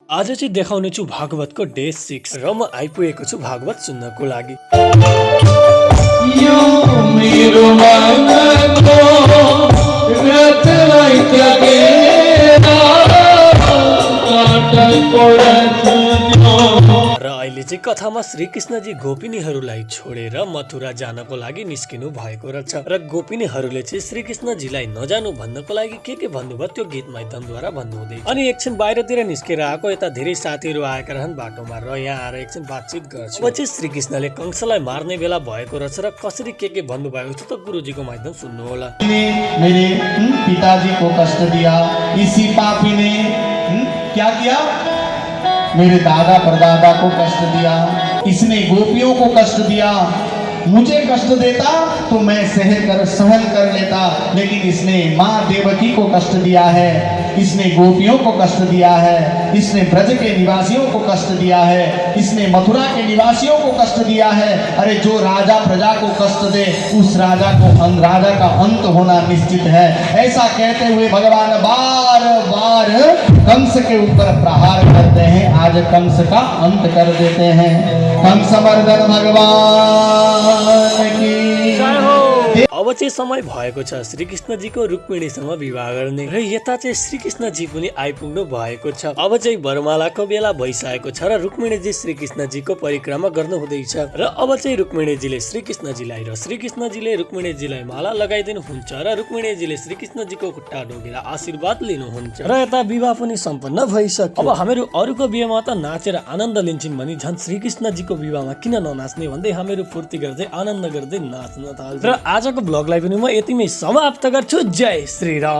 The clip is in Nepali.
आज चाहिँ देखाउने छु भागवतको डे 6 र म आइपुगेको छु भागवत सुन्नको लागि। यो मेरो मनको रतलाई जगेरा काटल पडछ र अहिले चाहिँ कथामा श्रीकृष्णजी गोपिनीहरूलाई छोडेर मथुरा जानको लागि निस्किनु भएको रहेछ र गोपिनीहरूले चाहिँ श्रीकृष्णजीलाई नजानु भन्नको लागि के भन्नुभयो त्यो गीत माध्यमद्वारा भन्नुहुँदै। अनि एकछिन बाहिरतिर निस्केर आएको यता धेरै साथीहरू आएका रहन् बाटोमा र यहाँ आएर एकछिन बातचित गर्छ। अब चाहिँ श्रीकृष्णले कंसलाई मार्ने बेला भएको रहेछ र कसरी के भन्नुभएको छ त गुरुजीको माध्यम सुन्नु होला। मेरे पिताजी को कष्ट दिया, इसी पापी ने क्या किया, मेरे दादा परदादा को कष्ट दिया, इसने गोपियों को कष्ट दिया। मुझे कष्ट देता तो मैं सहन कर लेता, लेकिन इसने माँ देवकी को कष्ट दिया है, इसने गोपियों को कष्ट दिया है, इसने ब्रज के निवासियों को कष्ट दिया है, इसने मथुरा के निवासियों को कष्ट दिया है। अरे जो राजा प्रजा को कष्ट दे उस राजा का अंत होना निश्चित है। ऐसा कहते हुए भगवान बार बार कंस के ऊपर प्रहार करते हैं। आज कंस का अंत कर देते हैं। कंसमर्दन भगवान की। अब चाहिँ समय भएको छ श्रीकृष्णजीको रुक्मिणीसँग विवाह गर्ने र यता चाहिँ श्रीकृष्णजी पनि आइपुग्नु भएको छ। अब चाहिँ वरमालाको बेला भइसकेको छ र रुक्मिणीजी श्रीकृष्णजीको परिक्रमा गर्नु हुँदैछ र अब चाहिँ रुक्मिणीजीले श्रीकृष्णजीलाई र श्रीकृष्णजीले रुक्मिणीजीलाई माला लगाइदिनु हुन्छ र रुक्मिणीजीले श्रीकृष्णजीको खुट्टा ढोगेर आशीर्वाद लिनुहुन्छ र यता विवाह पनि सम्पन्न भइसक्यो। अब हामीहरू अरूको बिहेमा त नाचेर आनन्द लिन्छौँ भने झन् श्रीकृष्णजीको विवाहमा किन ननाच्ने भन्दै हामीहरू फुर्ती गर्दै आनन्द गर्दै नाच्न थाल्छ। र आजको ब्लगलाई पनि म यतिमै समाप्त गर्छु। जय श्री राम।